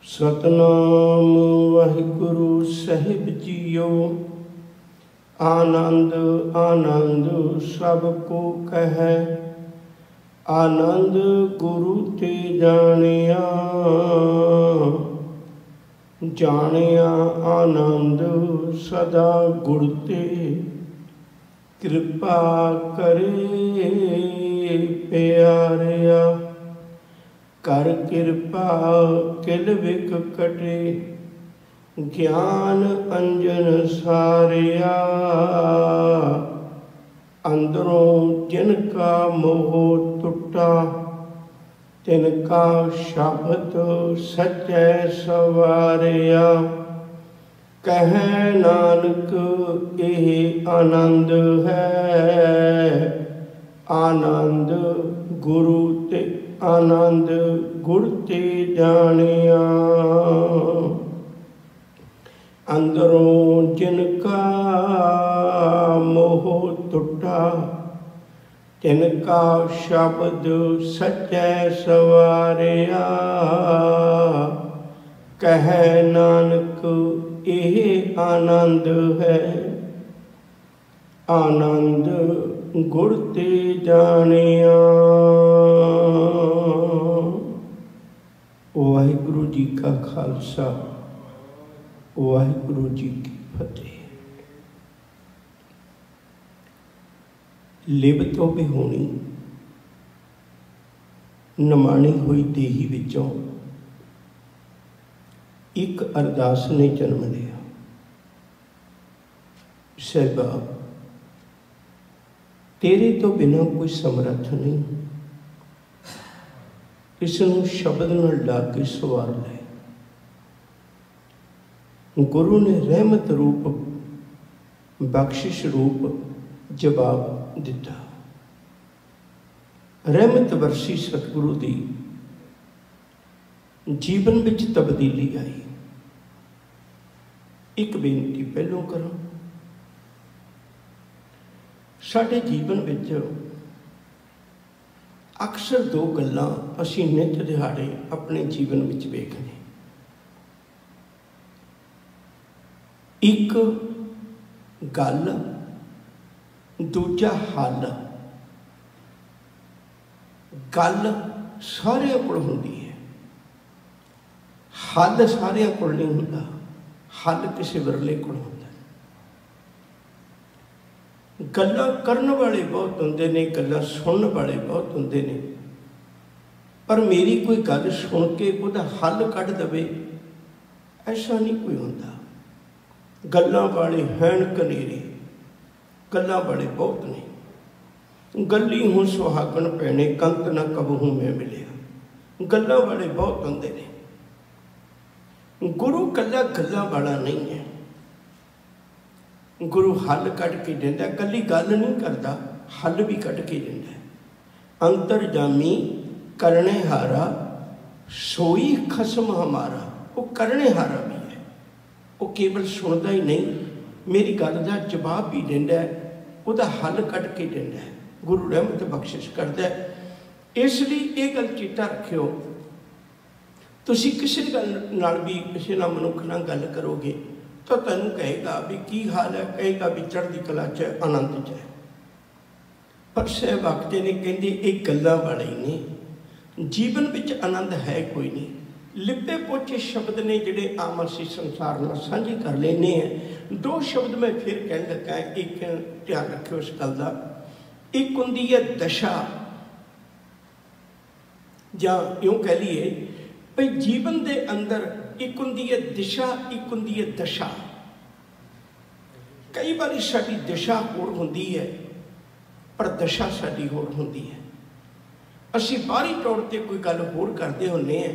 सतनाम वाहिगुरु साहिब जियो। आनंद आनंद सबको कहे, आनंद गुरु ते जानिया। जानिया आनंद सदा गुर ते, कृपा करे प्यारिया। कर कृपा किल विक कटे, ज्ञान अंजन सारिया। अंदरों जिनका मोह टुटा, तिनका शब्द सच्चै सवारिया। कह नानक यही आनंद है, आनंद गुरु ते आनंद गुर ते जानिया। अंदरों जिनका मोह टुटा, तिनका शब्द सच्चै सवारिया। कह नानक यह आनंद है, आनंद गुर ते जानिया। वाहिगुरु जी का खालसा, वाहिगुरु जी की फतेह। लिब तो भी होनी नमाणी हुई देही विचों एक अरदास ने जन्म लिया। सहबा तेरे तो बिना कोई समर्थ नहीं, इसनूं शब्द नाल ला के सवार ले। गुरु ने रहमत रूप बख्शिश रूप जवाब दिता। रहमत वरसी सतगुरु दी जीवन विच तब्दीली आई। एक बेनती पहलों करो, साडे जीवन विच अक्सर दो गल्लां असीं नित दिहाड़े अपने जीवन विच वेखने। एक गल, दूजा हल। गल सारियां कोल हुंदी है, हल सारियां कोल नहीं हुंदा। हल किसी विरले कोल हुंदा। गल्लां करन वाले बहुत हुंदे ने, गल्लां सुनन वाले बहुत हुंदे ने, पर मेरी कोई गल सुन के उहदा हल कढ दवे ऐसा नहीं कोई हुंदा। गल्लां वाले हैन कनेरे, गल्लां वाले बहुत ने। गल्ली हूँ सुहागन पैने, कंत न कबहू मैं मिलिया। गल्लां वाले बहुत हुंदे ने। गुरु कल्ला गल्लां वाला नहीं है। गुरु हल कढ़ के दिंदा, कल्ली गल नहीं करता, हल भी कढ़ के दिंदा। अंतरजामी करने हारा, सोई खसम हमारा। वो करने हारा भी है, वो केवल सुनता ही नहीं, मेरी गल का जवाब भी दिंदा, उसका हल कढ़ के दिंदा। गुरु रहमत बख्शिश करता है। इसलिए ये गल चेता रखियो, तुसी किसी गल नाल भी किसी ना मनुख नाल गल करोगे तो तैनूं कहेगा भी की हाल है, कहेगा भी चढ़दी कला च आनंद च है। पर साहब आखते ने, कहते एक गल्लां वाले ही ने, जीवन विच आनंद है कोई नहीं। लिपे पोचे शब्द ने जिहड़े आम असीं संसार नाल साझे कर लेने हैं। दो शब्द मैं फिर कहण लगा, एक ध्यान रखियो इस गल दा। एक हुंदी है दशा, जां यूं कह लीए भाई जीवन दे अंदर एक हुंदी है दिशा, एक हुंदी है दशा। कई बार साडी दिशा होर हुंदी है, पर दशा साडी होर हुंदी है। असीं बाहरी तौर पर कोई गल होर करते हुंदे हैं,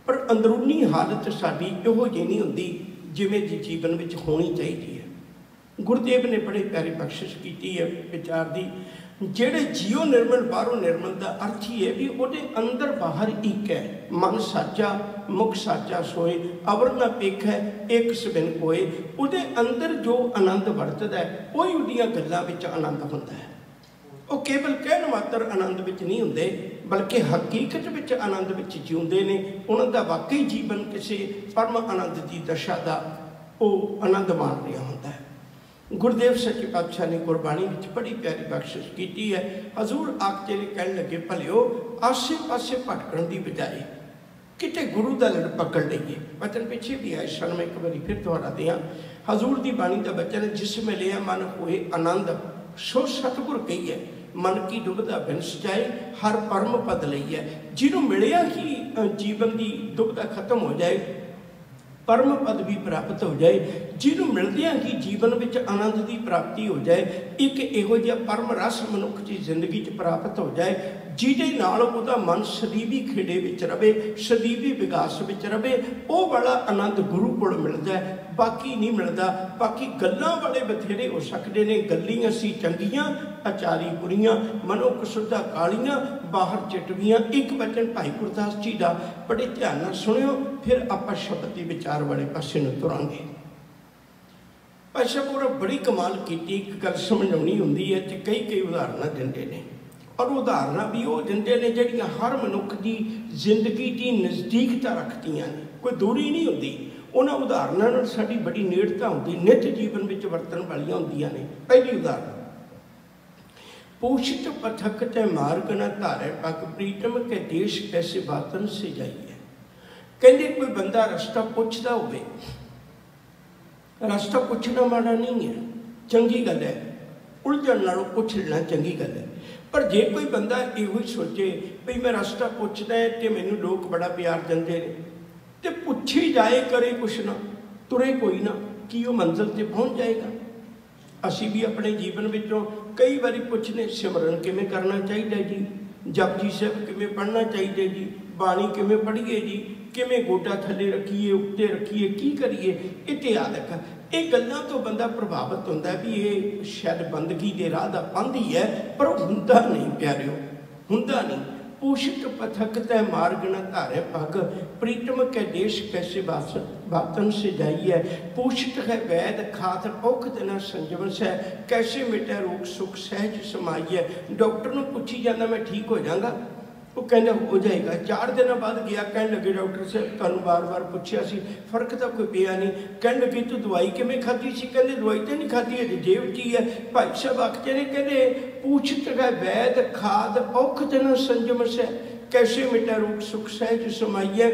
पर अंदरूनी हालत साडी इहो जी नहीं हुंदी जिवें जी जीवन विच होनी चाहिए है। गुरुदेव ने बड़े प्यारी बख्शिश की है विचार की। जेड़े जियो निर्मल बाहरों निर्मल का अर्थ ही है भी उहदे अंदर बाहर एक है। मन साचा मुख साचा सोए, अवर न पेख है एक सबिन कोए। उहदे अंदर जो आनंद वरतदा है वही उहदियां गल्लां विच आनंद हुंदा है। वो केवल कहण मात्र आनंद विच नहीं हुंदे, बल्कि हकीकत विच आनंद विच जिउंदे ने। उन्हां दा वाकई जीवन किसी परम आनंद की दशा का वो आनंद मान रहा हुंदा है। गुरुदेव सच्चे पातशाह ने गुरबाणी विच बड़ी प्यारी बख्शिश की है। हजूर आखते ने कहण लगे, भलिओ आसे पासे भटकण की बजाय किते गुरु का लड़ पकड़ लीए। वचन पिछे भी आए सन, मैं एक बार फिर दोहरा दियाँ। हजूर की बाणी का वचन, जिस में लिया मन होए आनंद सो सतगुर कही है, मन की दुविधा बिनस जाए हर परम पद लई है। जिन्हों मिलिया ही जीवन की दुविधा खत्म हो जाए, परम पद भी प्राप्त हो जाए, जिन्हों मिलदियां ही जीवन में आनंद की प्राप्ति हो जाए, एक इहो जिहा परम रस मनुख की जिंदगी प्राप्त हो जाए, जिहदे नाल उहदा मन सदीवी खेड़े विच रहे, सदीवी विकास विच रहे। वो वाला आनंद गुरु कोल मिलदा है, बाकी नहीं मिलता। बाकी गल्लां वाले बथेरे हो सकते हैं, गल्ली असी चंगियां आचारी बुरियां, मनो कसुदा कालियां बाहर चिटवियां। एक वचन भाई गुरदास जी का बड़े ध्यान नाल सुनियो, फिर आपां शब्द के विचार वाले पासे नूं तुरांगे। पातशाह पूरा बड़ी कमाल की, एक गल समझाउणी हुंदी है ते कई उदाहरणा दिंदे ने, और उदाहरणा भी वो दिंदे ने जिहड़ियां हर मनुख की जिंदगी की नज़दीकता रखदियां ने, कोई दूरी नहीं हुंदी। उन्हां उदाहरणा नाल साडी बड़ी नेड़ता हुंदी, नित जीवन विच वरतण वालियां हुंदियां ने। पहली उदाहरण, पूछत पथक ते मार्ग न धारे पग, प्रीतम के देश कैसे बातन से जाइए। कहंदे कोई बंदा रस्ता पुछदा होवे, रस्ता पुछना माड़ा नहीं है, चंगी गल है, उलझण नालों पुछ लेना चंगी गल है। पर जे कोई बंदा इहो ही सोचे भी मैं रस्ता पुछदा है तो मैनूं लोग बड़ा प्यार दिंदे ने, तो पुछी जाए करे कुछ ना, तुरे कोई ना, कि वो मंजिल ते पहुँच जाएगा। असी भी अपने जीवन विचों कई बारी पुछने, सिमरन किवें करना चाहिए जी, जपजी साहब किवें पढ़ना चाहिए जी, बाणी किवें पढ़ीए जी, किवें गोडा थले रखीए उत्ते रखीए, की करिए, इत्यादि। ये गल्लां तो बंदा प्रभावित होंदा है भी ये शायद बंदगी के राह दा पंध ही है, पर हुंदा नहीं प्यारिओ, हुंदा नहीं। पूछत पथक तय मार्ग न धारे पग, प्रीतम के देश कैसे बातन से जाइए। पूछत है वैद खात औखद न संजम से, कैसे मिटे रोग सुख सहज समाइए। डॉक्टर नूं पुछी जांदा मैं ठीक हो जाऊँगा, वो कहना हो जाएगा। 4 दिन बाद गया, कह लगे डॉक्टर साहब तुहानूं बार-बार पुछया सी, फर्क तो कोई पिया नहीं। कह लगे तू दवाई किवें खाधी सी, कहंदे दवाई तो नहीं खाधी, अजे जेब च ही है। भाई साहब आखते ने, कहते पूछत है वैद खाद औखद न संजम से, कैसे मिटा रोग सुख सहज समाइए।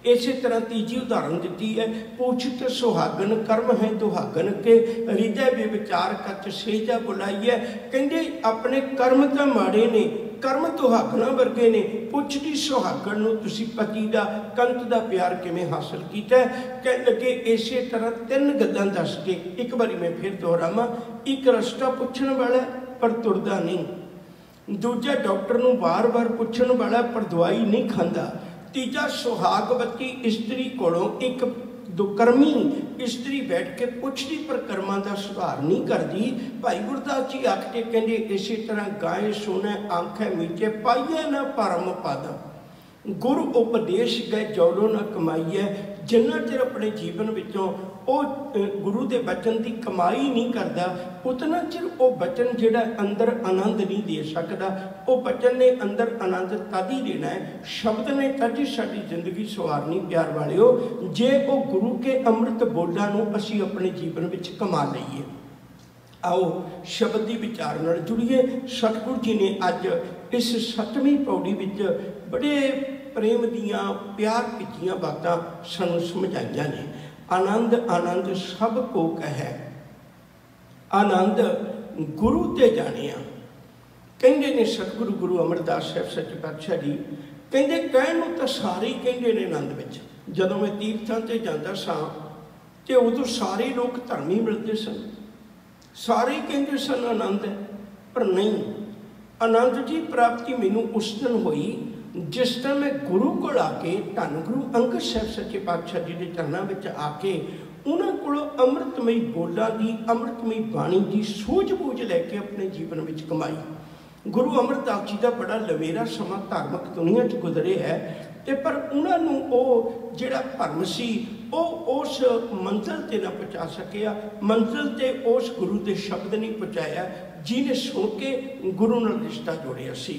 इसी तरह तीजी उदाहरण दी है, पूछत सुहागन कर्म है दुहागन के, हृदय विचार कच सेजा बुलाइए। कहंदे अपने कर्म तो माड़े ने, कर्म दुहागना वर्गे ने, पुछदी सुहागन नूं तुसीं पति का कंत का प्यार किवें हासिल कीता। कह लगे इसे तरह 3 गल्लां दस के, एक बारी मैं फिर दोहरावां। एक रस्ता पुछण वाला पर तुरदा नहीं, दूजा डॉक्टर नूं बार-बार पुछण वाला पर दवाई नहीं खांदा, तीजा सुहागवती स्त्री कोलों एक दुकर्मी स्त्री बैठ के पुछदी पर कर्मां दा सुधार नहीं करती। भाई गुरदास जी आखते कहंदे इसी तरह गाए सुने आंखें मीचे, पाइए ना परम पद, गुरु उपदेश गए जौलों न कमाइए। जिन्ना चिर अपने जीवन विचों गुरु के बचन की कमाई नहीं करता, उतना चिर वो बचन जिहड़ा अंदर आनंद नहीं दे सकता। वो बचन ने अंदर आनंद तद ही देना है, शब्द ने तद ही साडी जिंदगी सवारनी। प्यार वालिओ, जे वो गुरु के अमृत बोलां नूं असीं अपने जीवन विच कमा लईए। आओ शब्द की विचार नाल जुड़िए। सतगुरु जी ने अज इस 7वीं पौड़ी विच बड़े प्रेम दियां प्यार कीतियां बातां सानूं समझाइयां ने। आनंद आनंद सब को कहे, आनंद गुरु ते जानिया। कहंदे ने सतगुरु गुरु अमरदास साहब सच्चे पातशाह जी, कहंदे कहण नूं तां सारे ही कहंदे ने आनंद विच। जदों मैं तीर्थां ते जांदा सां ते उदों सारे लोग धर्मी मिलते सन, सारे कहते सन आनंद है, पर नहीं। आनंद की प्राप्ति मैनू उस दिन हुई जिस दिन मैं गुरु को आके, धन गुरु अंगद साहब सच्चे पातशाह जी के चरणों में आके उन्होंने को अमृतमई बोलों की, अमृतमई बाणी की सूझबूझ लैके अपने जीवन में कमाई। गुरु अमरदास जी का बड़ा लवेरा समा धार्मिक दुनिया च गुजरे है। ते पर उन्होंने वो जिहड़ा भरम सी वो उस मंजिल ते ना पहुँचा सकिया, मंजिल ते उस गुरु के शब्द नहीं पहुँचाया जिन्हें सुन के गुरु नाल रिश्ता जोड़िया सी।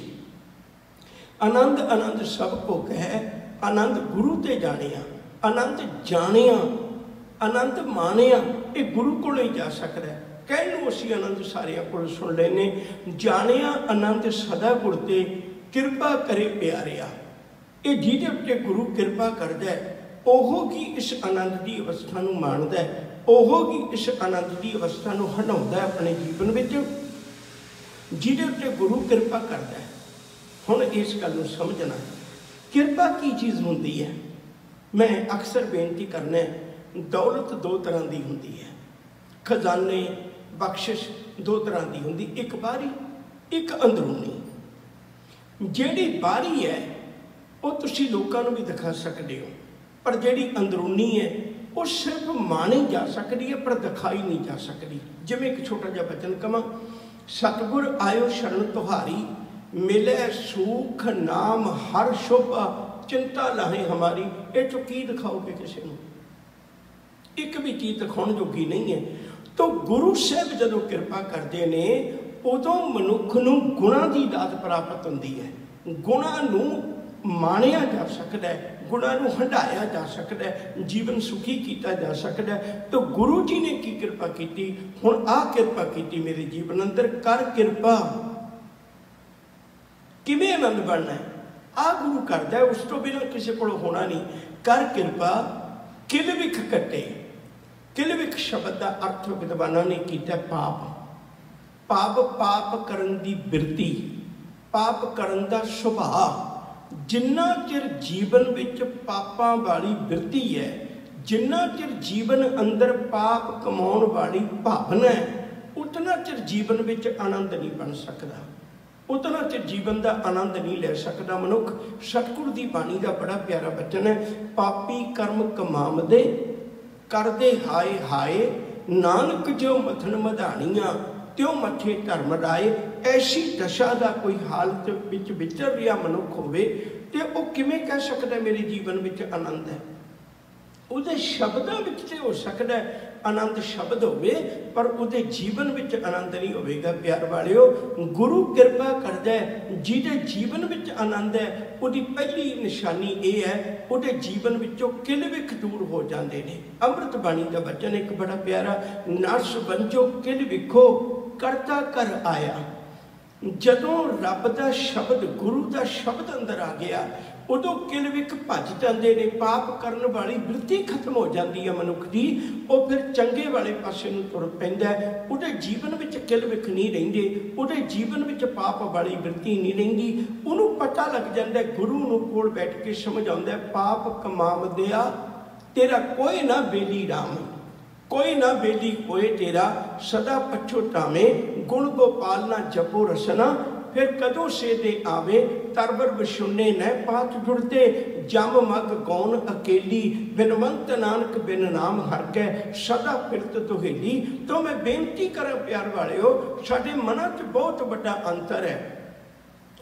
आनंद आनंद सब को कह, आनंद गुरु ते जानिया, आनंद जानिया, आनंद मानिया, ये गुरु को ही जा सकता है। कहनों असी आनंद सारिया को सुन लेने, जानिया आनंद सदा गुर ते किरपा करे प्यारिया। ये जिहदे उत्ते गुरु किरपा करदा है ओहो की इस आनंद की अवस्था नूं माणदा है, ओहो की इस आनंद की अवस्था नूं हंडाउंदा है अपने जीवन में, जिहदे उत्ते गुरु किरपा करदा है। हुण इस गल नूं समझना, किरपा की चीज़ हुंदी है। मैं अक्सर बेनती करना, दौलत दो तरह की हुंदी है, खजाने बख्शिश दो तरह की हुंदी, एक बाहरी एक अंदरूनी। जिहड़ी बाहरी है वो तुसीं लोकां नूं भी दिखा सकदे हो, पर जिहड़ी अंदरूनी है वो सिर्फ मानी जा सकती है पर दिखाई नहीं जा सकती। जिवें एक छोटा जिहा बचन कवां, सतगुर आयो शरण तुहारी, मिले सूख नाम हर शोभा, चिंता लाहे हमारी। ये चो की दिखाओगे किसी को? एक भी चीज़ दिखाने जोगी नहीं है। तो गुरु साहब जदों किरपा करते हैं उदों मनुख नूं गुणां दी दात प्राप्त होंदी है, गुणां नूं माणिया जा सकता है, गुणां नूं हंडाया जा सकता है, जीवन सुखी किया जा सकता है। तो गुरु जी ने की किरपा की, हुण आ किरपा की मेरे जीवन अंदर, कर किरपा। किवें आनंद बनना है आ गुरु करता है, उस तो बिना किसी को होना नहीं। कर किरपा किल विख कटे, किल विख शब्द का अर्थ विद्वानों ने किया पाप। पाप पाप करन दी बिरती, पाप करन दा सुभाव। जिन्ना चिर जीवन विच पापां वाली बिरती है, जिन्ना चिर जीवन अंदर पाप कमाउण वाली भावना है, उतना चिर जीवन विच आनंद नहीं बन सकता, उतना चिर जीवन का आनंद नहीं ले सकता मनुख। सतगुर की बाणी का बड़ा प्यारा बचन है, पापी कर्म कमावदे करदे हाय हाय, नानक जो मथन मधानियां त्यों मथे धर्म राए। ऐसी दशा का कोई हालत विच विचर रहा मनुख होवे ते वो किवें कह सकता मेरे जीवन विच आनंद है? उहदे शब्दां विच ते हो सकता है आनंद शब्द होवे, पर उहदे जीवन विच आनंद नहीं होवेगा। प्यार वालिओ, गुरु किरपा करदा है, जिहदे जीवन विच आनंद है उहदी पहली निशानी ये है उहदे जीवन विचों किल विख दूर हो जाते हैं। अमृत बाणी का वचन एक बड़ा प्यारा, नरस बंजो किल विखो करता कर आया। जदों रब का शब्द गुरु का शब्द अंदर आ गया उदों किल विख भज जाते हैं, पाप करने वाली वृत्ति खत्म हो जाती है मनुख की, वो फिर चंगे वाले पासे नूं तुर पैंदा है। उहदे जीवन विच किल विख नहीं रहिंदे, उहदे जीवन विच पाप वाली वृत्ति नहीं रहिंदी। उहनूं पता लग जाता है, गुरु नूं कोल बैठ के समझ आउंदा है, पाप कमावदिया तेरा कोई ना बेली राम, कोई ना बेली कोई तेरा, सदा पछोतावें गुण गोपाल ना जपो रसना। फिर कदों से दे आवे तरबर विशुन्ने न पात जुड़ते, जम मग गौन अकेली, बिनवंत नानक बिन नाम हर कै, सदा फिरत दुहेली। तो मैं बेनती करा प्यार वालिओ, साडे मनां च बहुत बड़ा अंतर है,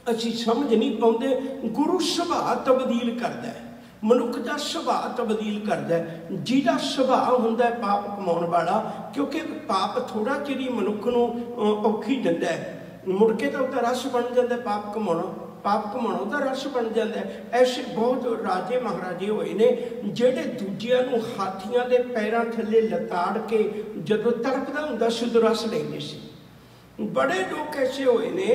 असीं समझ नहीं पाउंदे। गुरु सुभाअ तब्दील करदा है, मनुख का सुभाअ तब्दील करदा है। जिहदा सुभाअ हुंदा है पाप कमाउण वाला, क्योंकि पाप थोड़ा चिर ही मनुख नूं औखी दिंदा है, मुड़ के तो उसका रस बन जाता है। पाप कमाउणा, पाप कमाउणा उसका रस बन जाता है। ऐसे बहुत राजे महाराजे होए ने जिहड़े दूजिਆਂ ਨੂੰ हाथियां दे पैरां थल्ले लताड़ के जदों तड़पदा हुंदा सी उदों रस लैंदे सी। बड़े लोग ऐसे होए ने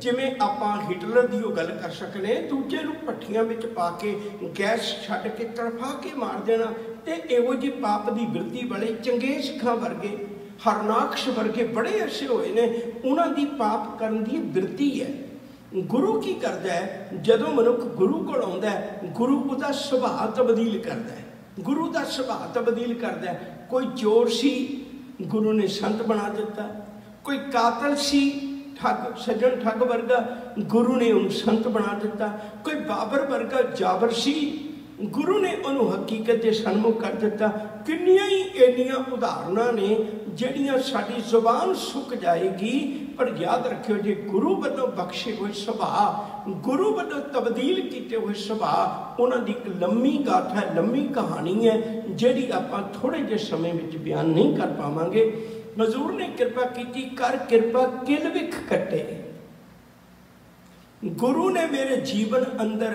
जिवें आपां हिटलर की गल कर सकने, दूजे नूं भट्ठियां विच पा के गैस छड्ड के तड़फा के मार देना। ते इहो जी पाप की वृत्ति वाले चंगेज खां वर्गे, हरनाकश वर्गे बड़े ऐसे होए ने, उन्हां दी पाप करन दी वृत्ति है। गुरु की करता है, जदों मनुख गुरु कोल आउंदा है, गुरु उहदा सुभाअ तब्दील करता है, गुरु का सुभाअ तब्दील करता है। कोई चोर सी, गुरु ने संत बना दिता। कोई कातल सी, ठग सज्जन ठग वर्गा, गुरु ने उन्हें संत बना दिता। कोई बाबर वर्गा जाबर सी, गुरु ने उन्होंने हकीकत के सन्मुख कर दिता। किन्नियां ही इन्नियां उदाहरणा ने जिहड़ियां साडी जुबान सुक जाएगी, पर याद रखियो जे गुरु वालों बख्शे हुए सुभाव, गुरु वालों तब्दील किए हुए सुभाव, उन्होंने एक लंबी गाथा है, लंबी कहानी है जिहड़ी आपां थोड़े जे समय में बयान नहीं कर पावांगे। हजूर ने कृपा की, कर कृपा किल विख कटे। गुरु ने मेरे जीवन अंदर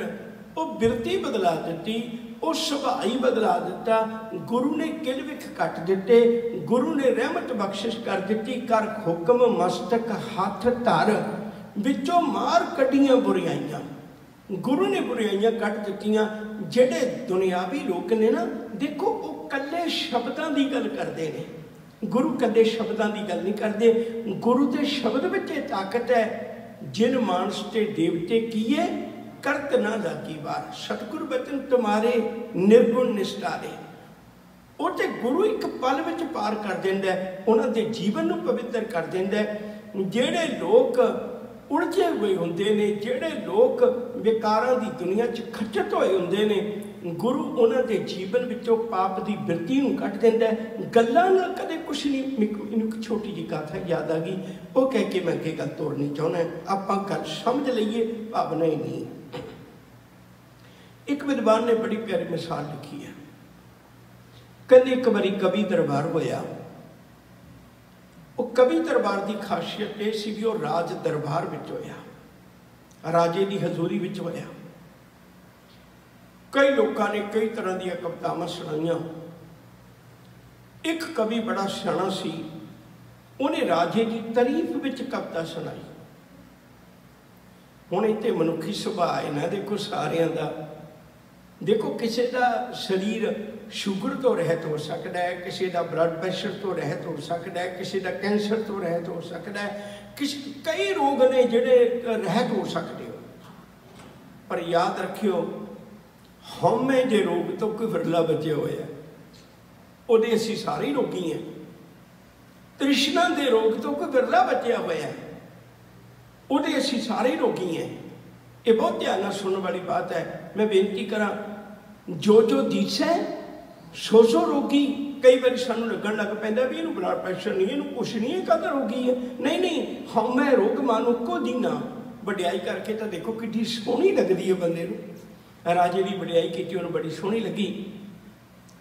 वो बिरती बदला दी, वो सुभाव ही बदला दिता। गुरु ने किल विख कट दिते, गुरु ने रहमत बख्शिश कर दी। कर हुक्म मस्तक हाथ धर, विचों मार कढ़ियां बुराइयां। गुरु ने बुराइयां कट दित्तियां। जेड़े दुनियावी लोग ने ना, देखो वो कल्ले शब्दां दी गल करते हैं, गुरु कदे शब्दां दी गल नहीं करते। गुरु के शब्द विच ताकत है। जिन मानस ते देवते किए करत ना लागी वार, सतगुरु बचन तुम्हारे निर्गुण निस्तारे। वो तो गुरु एक पल में पार कर देंदा है, उन्होंने जीवन नूं पवित्र कर देंदा है। जेड़े लोग उलझे हुए होंदे ने, जेड़े लोग विकारां दी दुनिया च खचत होए होंदे ने, गुरु उन्होंने जीवन विचों पाप की बिरती नूं कट देंदा है। गल्लां नाल कदे कुछ नहीं। मैनूं एक छोटी जी गाथा याद आ गई, वो कह के मैं अगे गल तोड़नी चाहुंदा। आपां गल समझ लईए, भावना ही नहीं। एक विद्वान ने बड़ी प्यारी मिसाल लिखी है। कहते एक बारी कवि दरबार होया। वो कवि दरबार की खासियत यह सी भी वो राज दरबार विच होया, राजे की हजूरी विच होया। कई लोगों ने कई तरह दी कवितावां सुनाइयां। एक कवि बड़ा सियाणा सी, उन्हें राजे की तारीफ विच कविता सुनाई। हुण इत्थे मनुखी सुभाअ है ना, देखो सारियां दा, देखो किसी का शरीर शुगर तो रहत हो सकता है, किसी का ब्लड प्रेशर तो रहत हो सकता है, किसी का कैंसर तो रहत हो सकता है, कई रोग ने जिहड़े रहत हो सकते हो। पर याद रखियो, हौमे जे रोग तो कोई विरला बचे हुए है, उहदे असीं सारे ही रोगी हैं। तृष्णा के रोग तो कोई विरला बचा हुआ है, उहदे असीं सारे ही रोगी हैं। ये बहुत ध्यान नाल सुनने वाली बात है। मैं बेनती करा, जो जो दिसै सो सो रोगी। कई बार सानू लगन लग पैंदा भी इहनूं ब्लड प्रेशर नहीं, इहनूं कुछ नहीं है, काहदा रोगी है। नहीं नहीं, हौमै रोग मानुको दीना। वड्याई करके तो देखो कितनी सोहनी लगती है बंदे नूं। राजे की वड्याई की उन्हें बड़ी सोहनी लगी,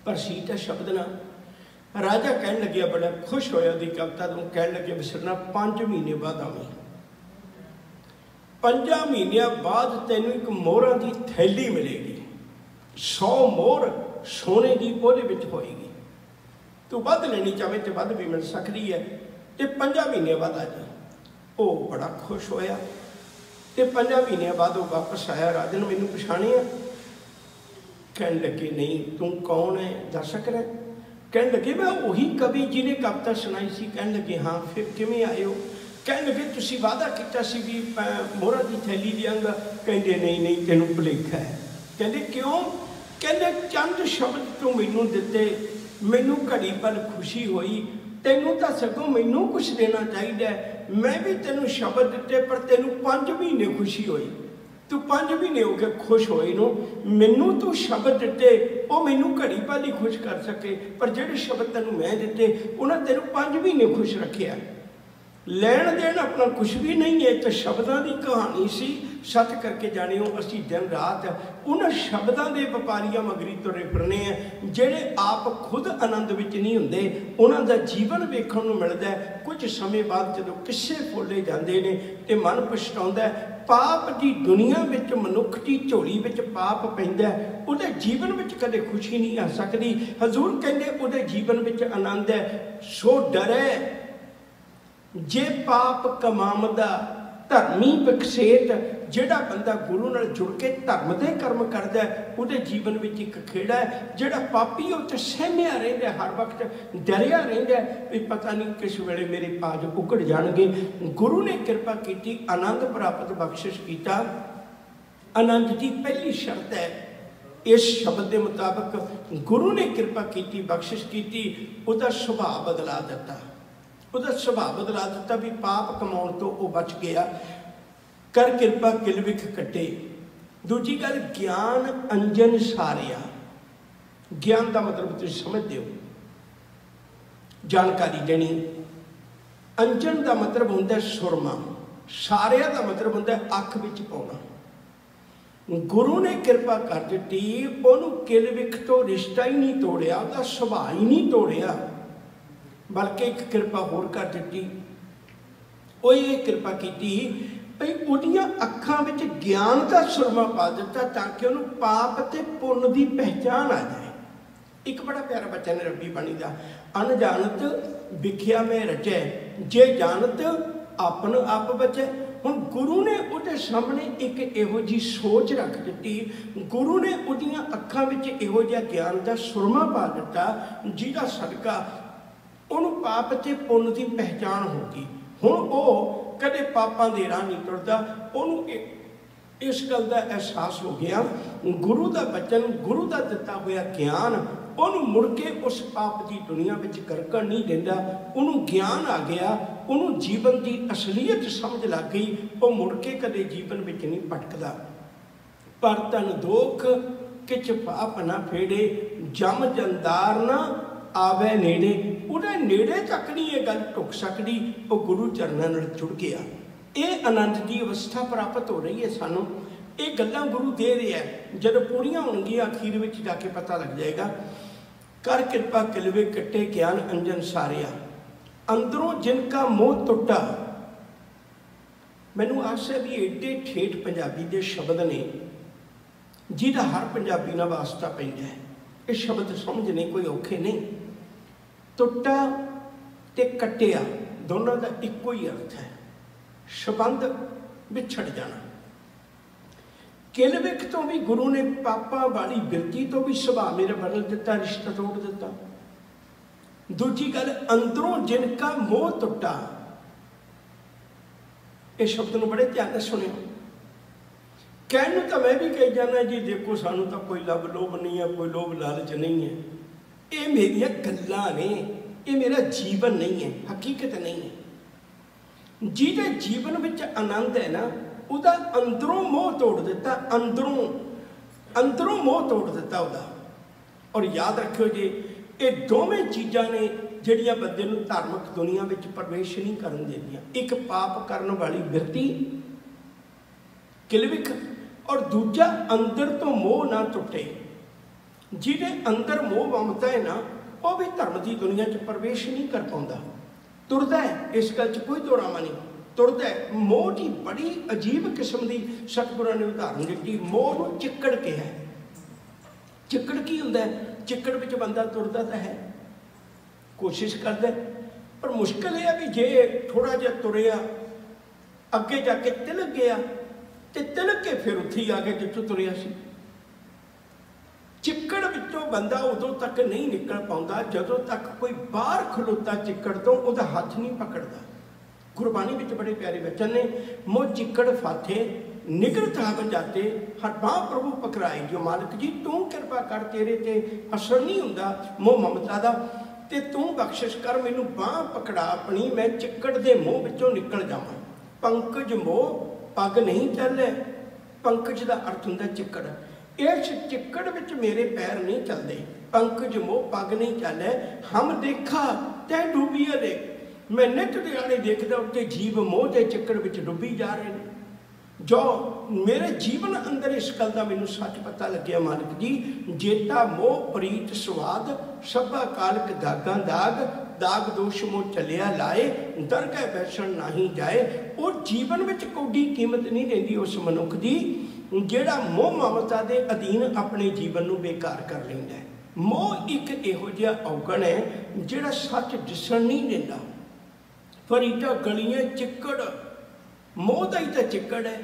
पर सी तो शब्द ना। राजा कहन लग्या, बड़ा खुश होया दी कविता तो, कहन लग्या विसरना 5 महीने बाद आवी। 5 महीनों बाद तेनों एक मोहरा की थैली मिलेगी, 100 मोहर सोने की ਉਹਦੇ ਵਿੱਚ होएगी। तू वध लेनी चाहे तो वध भी मिल सकती है। तो 5 महीने बाद आ जाए। वो बड़ा खुश होया। तो 5 महीने बाद वो वापस आया। राजा ने मैनू पछाणिया? कहन लगे नहीं, तू कौन है, दस सकना? कहन लगे मैं वही कवि जिन्हें कविता सुनाई सी। कहन लगे हाँ, फिर किवें आए हो? कहन लगे तुसीं वादा किया सी भी मोहरा की थैली देंगा। कहते नहीं नहीं, तेनों भुलेखा है। कहते क्यों? कहते चंद शब्द तू मैनू दिते, मैनू घड़ी पल खुशी हुई, तेनों तो सगों मैनू कुछ देना चाहिए। मैं भी तेनों शब्द दिते, पर तेनों 5 महीने खुशी हुई। तू 5 महीने हो गए खुश होए नूं, मैनू तू शब्द दिते वो मैनू घड़ी पल ही खुश कर सके, पर जिहड़े शब्द तेनों मैं दिते उन्हें तेनों 5 महीने खुश रखिया। लैण देण अपना कुछ भी नहीं है, तो शब्दों की कहानी सी। सच करके जाने असी दिन रात उन्होंने शब्दों के व्यापारियों मगरी तुरे फिरने हैं, जेड़े आप खुद आनंद विच नहीं होंदे। उन्हों का जीवन वेखण नूं मिलदा है। कुछ समय बाद जदों किस्से फुले जाते हैं तो मन पछताउंदा है। पाप की दुनिया विच मनुख की झोली विच पाप पैंदा है, उहदे जीवन विच कदे खुशी नहीं आ सकती। हजूर कहंदे उहदे जीवन विच आनंद है। सो डरे जे पाप कमावदा धर्मी बखशेत। जिहड़ा बंदा गुरु नाल जुड़ के धर्म के कर्म करता है, उहदे जीवन में एक खेड़ा है। जिहड़ा पापी उह ते सहमिया रहिंदा, हर वक्त डरिया रहिंदा भी पता नहीं किस वेले मेरे पाज उकड़ जाणगे। गुरु ने कृपा की, आनंद प्राप्त बख्शिश किया। आनंद की पहली शर्त है, इस शब्द के मुताबिक गुरु ने कृपा की, बख्शिश की, उसका सुभाव बदला दिता। उसका सुभाव बदला दिता भी पाप कमाउण तो वह बच गया। कर कृपा किल विख कटे। दूजी गल ज्ञान अंजन सारिया। ज्ञान का मतलब तुम समझते हो, जानकारी देनी। अंजन का मतलब होंगे सुरमा, सारिया का मतलब होंगे अख विच पाउणा। गुरु ने कृपा कर दी, उन्होंने किल विख तो रिश्ता ही नहीं तोड़िया, उसका सुभाव ही नहीं तोड़िया, बल्कि एक कृपा होर कर दी। वो ये कृपा की भई उहदियां अखां विच ज्ञान का सुरमा पा दिता, ताकि उन्होंने पाप ते पुण्य की पहचान आ जाए। एक बड़ा प्यारा बचन है रब्बी बाणी का, अनजानत विख्या में रचै, जे जानत आपन आप बचै। हुण गुरु ने उहदे सामने एक इहो जी सोच रख दी, गुरु ने उहदियां अखां विच इहो जिहा ज्ञान का सुरमा पा दिता, जिहदा सदका उहनूं पाप ते पुण्य की पहचान होगी। हुण वो कदे पापां दे राह नहीं तुरदा, उहनूं इस गल का एहसास हो गया, गुरु का बचन, गुरु का दिता हुआ ज्ञान उन्होंने मुड़ के उस पाप की दुनिया में करकन नहीं देता। उन्होंने ज्ञान आ गया, उन्होंने जीवन की असलीयत समझ लग गई, वो मुड़ के कदे जीवन में नहीं भटकदा। पर तन दोख किच पाप ना फेड़े, जम जंदार ना आवे नेड़े। उहदे नेड़े तक नहीं ये गल टुक सकती, वो गुरु चरणों नाल जुड़ गया। ये आनंद की अवस्था प्राप्त हो रही है सानू। ये गल्लां गुरु दे रहा है, जब पूरियां होणगियां अखीर में जाके पता लग जाएगा। कर कृपा किलवे कट्टे ज्ञान अंजन सारिया, अंदरों जिनका मोह टुटा। मैनू आस है भी एडे ठेठ पंजाबी के शब्द ने जिहदा हर पंजाबी नाल वास्ता पैंदा है। ये शब्द समझने कोई औखे नहीं। टुटा ते कट्टिया दोनों का इको ही अर्थ है, संबंध विछड़ जाना। किल विख तो भी गुरु ने पापा वाली बिरती तो भी सुभाव मेरा बदल दिता, रिश्ता तोड़ दिता। दूजी गल अंदरों जिनका मोह टुटा, इस शब्द को बड़े ध्यान से सुनियो। कहने तो मैं भी कही जाना जी देखो सानू तो कोई लब लोभ नहीं है, कोई लोभ लालच नहीं है, ये मेरिया गल्लां ने, ये मेरा जीवन नहीं है, हकीकत नहीं है। जिहदे जीवन में आनंद है ना, उदा अंदरों मोह तोड़ दिता, अंदरों मोह तोड़ दिता उदा। और याद रखियो जी, ये दोवें चीज़ां ने जिहड़ियां बंदे नूं धार्मिक दुनिया में प्रवेश नहीं करन देंदियां। एक पाप करन वाली बिरती किल विख, और दूजा अंदर तो मोह ना टुटे। जिहदे अंदर मोह ममता है ना, वो भी धर्म की दुनिया च प्रवेश नहीं कर पाता, तुरदा है। इस गल च कोई दोरामा नहीं, तुरदा है। मोह की बड़ी अजीब किस्म की सतगुरां ने उदाहरण दी। मोह नूं चिक्कड़ कहा है। चिक्कड़ की हुंदा है? चिक्कड़ विच बंदा तुरदा तो है, कोशिश करता है, पर मुश्किल यह है भी जे थोड़ा जिहा तुरिया अगे जाके तिलक गया तो तिलक के फिर उत्थे ही आ गया जिथों तुरिया सी। चिक्कड़ विचों बंदा उदों तक नहीं निकल पाता जदों तक कोई बाहर खलोता चिक्कड़ तो उहदा हाथ नहीं पकड़ता। गुरबाणी में बड़े प्यारे वचन ने, मोह चिक्कड़ फाथे निगल थावन जाते, हर बाह प्रभु पकड़ाई। जो मालिक जी तू कृपा कर, तेरे ते असर नहीं हुंदा मोह ममता दा, ते तू बख्शिश कर, मैनू बाह पकड़ा अपनी, मैं चिक्कड़ दे मोह विचों निकल जावां। पंकज मोह पग नहीं चले, पंकज का अर्थ हुंदा चिक्कड़। इस चिक्कड़ विच मेरे पैर नहीं चलते, पंकज मोह पग नहीं चले। हम देखा तै डूबीए दे, मैं नित दिहाड़े देखदा उत्ते जीव मोह के चिक्कड़ विच डुबी जा रहे हैं। जो मेरे जीवन अंदर इस गल का मैनू सच पता लग्या, मालिक जी जेता मोह प्रीत स्वाद, सभा कालक दागां दाग, दाग दोष मोह चलिया लाए, दरगह बैठण नहीं जाए। वो जीवन में कोई कीमत नहीं देंदी उस मनुख की जिहड़ा मोह ममता के अधीन अपने जीवन को बेकार कर लैंदा है। मोह एक इहो जिहा औगण है जिहड़ा सच दिसण नहीं देंदा। फरीटा गलियां चिक्कड़, मोह का ही तो चिक्कड़ है,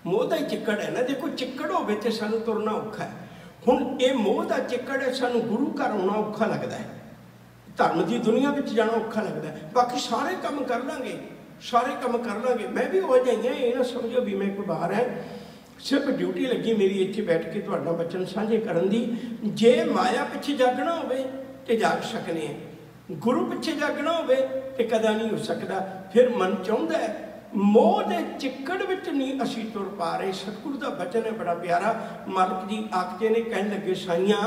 मोह का ही चिक्कड़ है ना। देखो चिक्कड़ होवे ते सानू तुरना औखा है। हुण ये मोह का चिक्कड़ है, सानू गुरु घर आउणा औखा लगता है, धर्म की दुनिया में जाना औखा लगता है। बाकी सारे काम कर लांगे, सारे काम कर लांगे। मैं भी हो जाइए, ये ना समझो भी मैं कोई बाहर है, सिर्फ ड्यूटी लगी मेरी इत्थे बैठ के तुहाडा बचन साझे करन दी। जे माया पिछे जागना होवे ते जाग सकने हैं, गुरु पिछे जागना होवे ते कदा नहीं हो सकता। फिर मन चाहुंदा है मोह दे चिक्कड़ विच नहीं असी तुर पा रहे। सतगुरु का बचन है बड़ा प्यारा। मालक जी आखते ने कहन लगे साइयां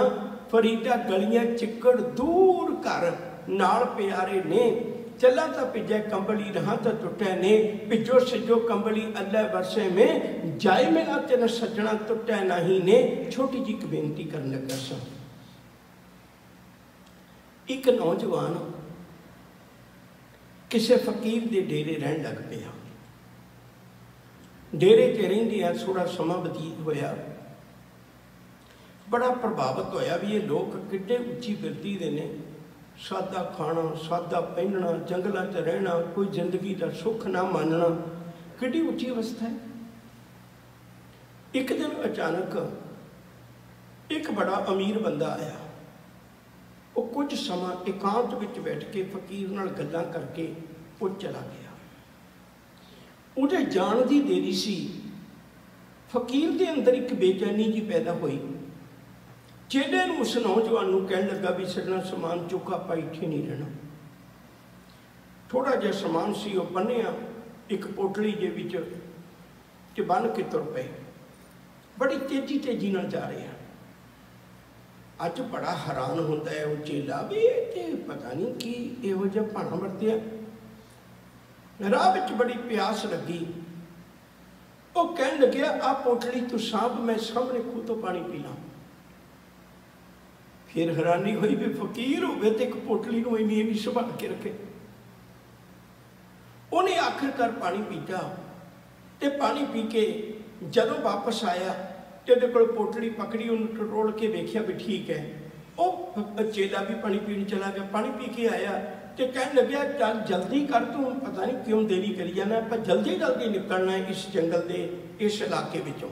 फरीदा गलियां चिक्कड़ दूर कर नाल प्यारे ने, चला तो पिजे कंबली रहा तो टुटे ने, पिजो सिजो कंबली अल्लाह वर्षे में, जाए मिला तेरा सजना टुटे नहीं ने। छोटी जी एक बेनती करन लगा सा। एक नौजवान किसी फकीर के डेरे रहन लग पिया। डेरे ते रहिंदियां थोड़ा समा बतीत होया, बड़ा प्रभावित होया भी ये लोग किड्डे उच्ची फिरती दे ने, सादा खाना सादा पहनना, जंगलों च रहना, कोई जिंदगी का सुख ना मानना, किड्डी उच्ची अवस्था है। एक दिन अचानक एक बड़ा अमीर बंदा आया। वो कुछ समा एकांत विच बैठ के फकीर नाल गल्लां करके वो चला गया। उहदे जाण दी देरी सी। फकीर दे अंदर एक बेचैनी जी पैदा हुई। चेले नूं उस नौजवान नूं कहण लगा भी सजना समान चुक आपां इत्थे नहीं रहना। थोड़ा जिहा समान सी वो बन्निया एक पोटली जे विच ते बन के तुर पए। बड़ी तेजी तेजी नाल जा रहे हैं। अज बड़ा हैरान होता है वो चेला भी ये पता नहीं कि इहो जिहा भाणा वरतिया। राह विच बड़ी प्यास लगी। वो कहन लग्या आ पोटली तू सांभ, मैं सामने खूह तो पानी पी ला। फिर हैरानी हुई भी फकीर होवे ते एक पोटली नूं इन्नी इन्नी संभाल के रखे। उन्हें आखिरकार पानी पीता ते पानी पी के जदों वापस आया तो उहदे कोल पोटली पकड़ी, उन्हें टटोल के वेख्या भी ठीक है। वो चेला भी पानी पीने चला गया। पानी पी के आया तो कहने लग्या चल जल्दी कर, तू पता नहीं क्यों देरी करी जाना, पर जल्दी जल्दी निकलना है इस जंगल के इस इलाके विचों।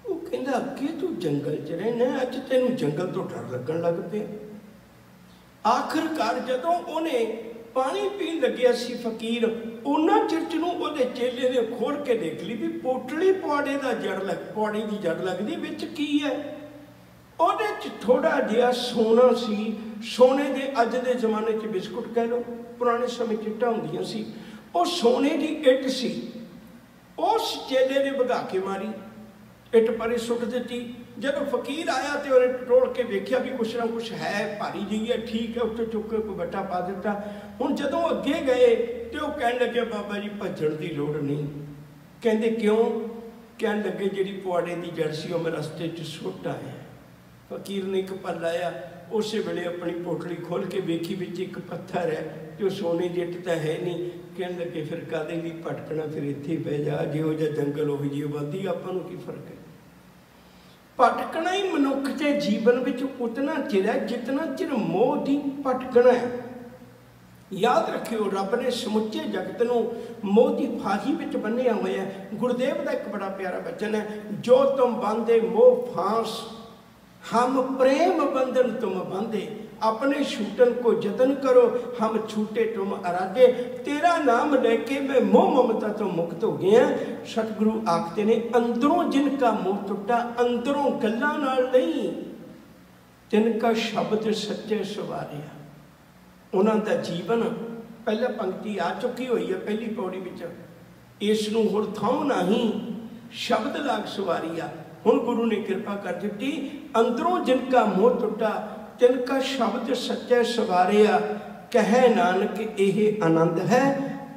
वो कहंदा अगे तू जंगल च रहना, अज तेनू जंगल तो डर लगन लग पिया। आखिरकार जदों उन्हें पानी पीन लग्या सी फकीर, उन्हां चिर नूं उहदे चेले ने खोल के देख ली भी पोटली पौड़े दा जड़ लग पौड़ी दी जड़ लगदी, विच की है? उहदे च थोड़ा जिहा सोना सी। सोने के अज के जमाने च बिस्कुट कह लो, पुराने समय चिट्टा होंदियां सी। वो सोने की इट सी। उस चेले ने भगा के मारी, इट परे सुट दी। जब फकीर आया तो उन्हें टटोल के वेख्या भी कुछ ना कुछ है, भारी जी है, ठीक है, उत्ते चुक के कोई बट्टा पा दिता। हुण जदों अगे गए तो वह कहन लगे बाबा जी भज्जण की लोड़ नहीं। कहंदे क्यों? कहन लगे जिहड़ी पुआड़े की जड़ सी मैं रस्ते च सुट आया। फकीर ने एक पल लाया, उस वेले अपनी पोटली खोल के वेखी विच एक पत्थर है तो सोने की इट तो है नहीं। कहन लगे फिर कादे भी भटकना, फिर इत्थे पै जा, जिहो जिहा जंगल उहो जी आबादी, आपां नूं की फर्क है। भटकना ही मनुख के जीवन में उतना चिर है जितना चिर मोह की भटकना है। याद रखियो रब ने समुचे जगत नूं मोह की फाही विच बन्निया होया है। गुरुदेव का एक बड़ा प्यारा वचन है, जो तुम बांधे मोह फांस, हम प्रेम बंधन तुम बांधे, अपने छूटन को जतन करो, हम छूटे तुम अराधे, तेरा नाम लेके मैं मोह ममता तो मुक्त हो गया। सतगुरु आखते ने अंदरों जिनका मोह टुटा, अंदरों गल्लां नाल नहीं, जिनका शब्द सच्चे सवारिया। उन्हां दा जीवन पहला पंक्ति आ चुकी हुई है पहली पौड़ी विच, इसनूं हुण थां नहीं शब्द लाग सवारिया। हुण गुरु ने कृपा कर दी, अंदरों जिनका मोह टुटा, तिनका शब्द सच्चे सवारिया, कहे नानक यह आनंद है।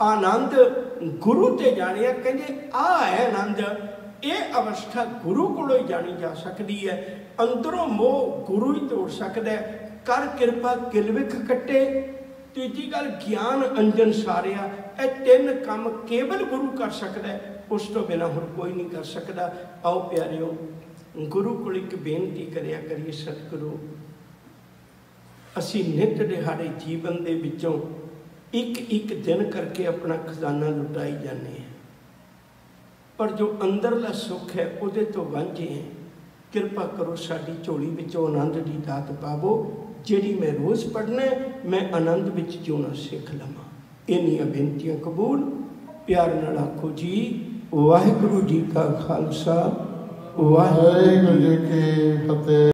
आनंद गुरु ते जानिया, कहते आ है आनंद, ये अवस्था गुरु कोलों ही जानी जा सकती है। अंदरों मोह गुरु ही तोड़ सकता है। कर कृपा किलविख कट्टे, तीजी गल ज्ञान अंजन सारिया। ये तीन काम केवल गुरु कर सकता है, उस तो बिना होर कोई नहीं कर सकता। आओ प्यारिओ गुरु को एक बेनती करिया करिए, सतगुरु असी नित दिहाड़े जीवन दे विचों एक एक दिन करके अपना खजाना लुटाई जाने हैं, पर जो अंदरला सुख है उहदे तो वांझे हैं। कृपा करो साडी झोली विचों आनंद की दात पावो, जिहड़ी मैं रोज़ पढ़ना मैं आनंद विच जिउणा सिख लवां। इन्नियां बेनतियां कबूल। प्यार नाल आखो जी वाहिगुरू जी का खालसा, वाहिगुरू जी की फतेह।